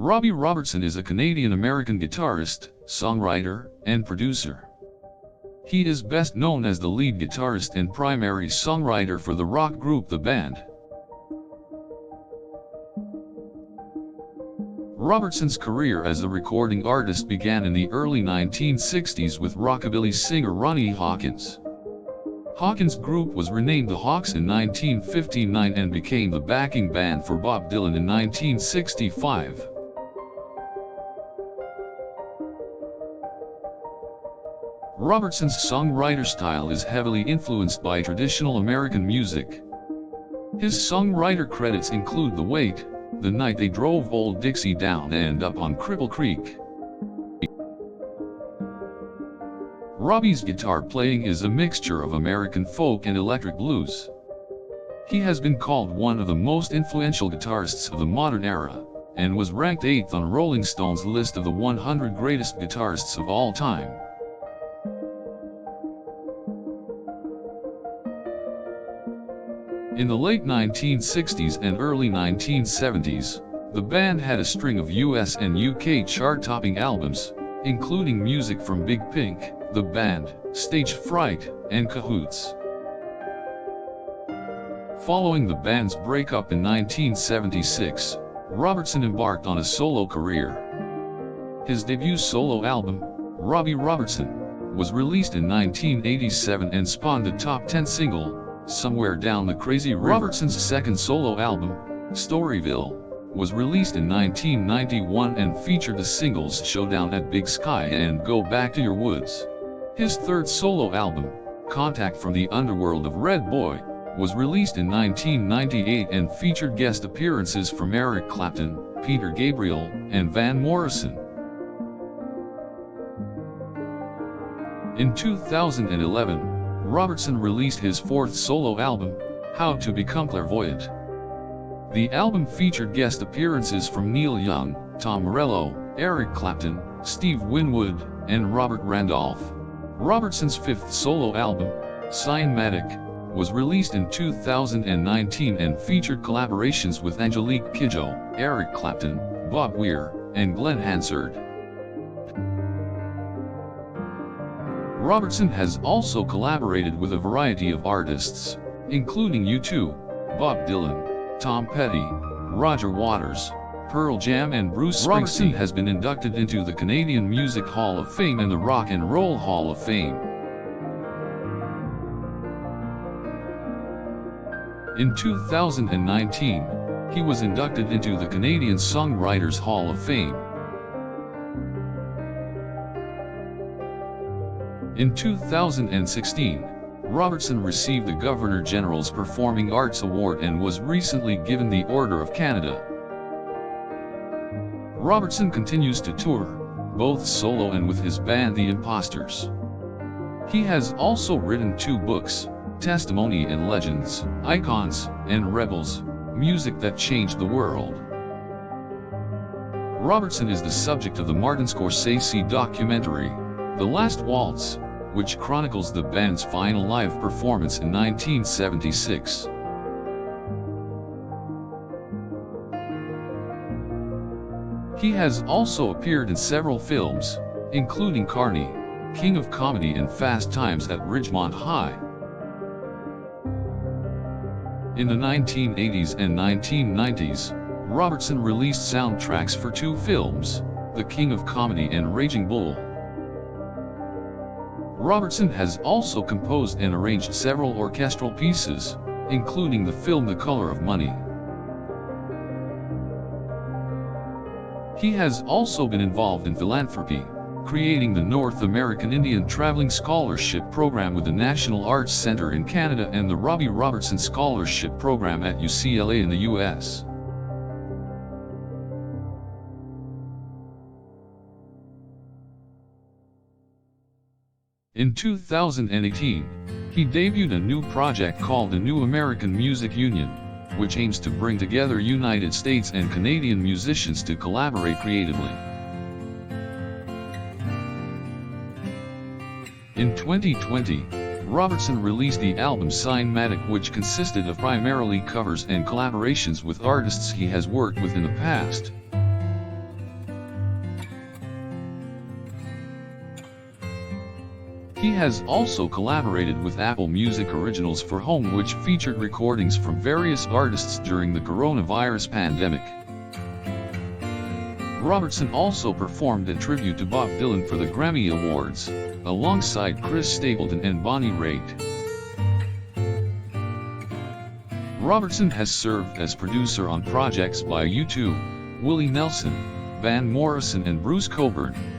Robbie Robertson is a Canadian-American guitarist, songwriter, and producer. He is best known as the lead guitarist and primary songwriter for the rock group The Band. Robertson's career as a recording artist began in the early 1960s with rockabilly singer Ronnie Hawkins. Hawkins' group was renamed the Hawks in 1959 and became the backing band for Bob Dylan in 1965. Robertson's songwriter style is heavily influenced by traditional American music. His songwriter credits include The Wait, The Night They Drove Old Dixie Down and Up on Cripple Creek. Robbie's guitar playing is a mixture of American folk and electric blues. He has been called one of the most influential guitarists of the modern era, and was ranked 8th on Rolling Stone's list of the 100 greatest guitarists of all time. In the late 1960s and early 1970s, the band had a string of US and UK chart-topping albums, including music from Big Pink, The Band, Stage Fright, and Cahoots. Following the band's breakup in 1976, Robertson embarked on a solo career. His debut solo album, Robbie Robertson, was released in 1987 and spawned a top 10 single, Somewhere Down the Crazy River. Robertson's second solo album, Storyville, was released in 1991 and featured the singles Showdown at Big Sky and Go Back to Your Woods. His third solo album, Contact from the Underworld of Red Boy, was released in 1998 and featured guest appearances from Eric Clapton, Peter Gabriel, and Van Morrison. In 2011, Robertson released his fourth solo album, How to Become Clairvoyant. The album featured guest appearances from Neil Young, Tom Morello, Eric Clapton, Steve Winwood, and Robert Randolph. Robertson's fifth solo album, Cyanmatic, was released in 2019 and featured collaborations with Angelique Kidjo, Eric Clapton, Bob Weir, and Glenn Hansard. Robertson has also collaborated with a variety of artists, including U2, Bob Dylan, Tom Petty, Roger Waters, Pearl Jam and Bruce Springsteen. Robertson has been inducted into the Canadian Music Hall of Fame and the Rock and Roll Hall of Fame. In 2019, he was inducted into the Canadian Songwriters Hall of Fame. In 2016, Robertson received the Governor-General's Performing Arts Award and was recently given the Order of Canada. Robertson continues to tour, both solo and with his band The Imposters. He has also written 2 books, Testimony and Legends, Icons, and Rebels, Music That Changed the World. Robertson is the subject of the Martin Scorsese documentary, The Last Waltz, which chronicles the band's final live performance in 1976. He has also appeared in several films, including Carney, King of Comedy and Fast Times at Ridgemont High. In the 1980s and 1990s, Robertson released soundtracks for 2 films, The King of Comedy and Raging Bull. Robertson has also composed and arranged several orchestral pieces, including the film The Color of Money. He has also been involved in philanthropy, creating the North American Indian Traveling Scholarship Program with the National Arts Center in Canada and the Robbie Robertson Scholarship Program at UCLA in the US. In 2018, he debuted a new project called the New American Music Union, which aims to bring together United States and Canadian musicians to collaborate creatively. In 2020, Robertson released the album Cyanmatic, which consisted of primarily covers and collaborations with artists he has worked with in the past. He has also collaborated with Apple Music Originals for Home, which featured recordings from various artists during the coronavirus pandemic. Robertson also performed a tribute to Bob Dylan for the Grammy Awards, alongside Chris Stapleton and Bonnie Raitt. Robertson has served as producer on projects by U2, Willie Nelson, Van Morrison and Bruce Cockburn.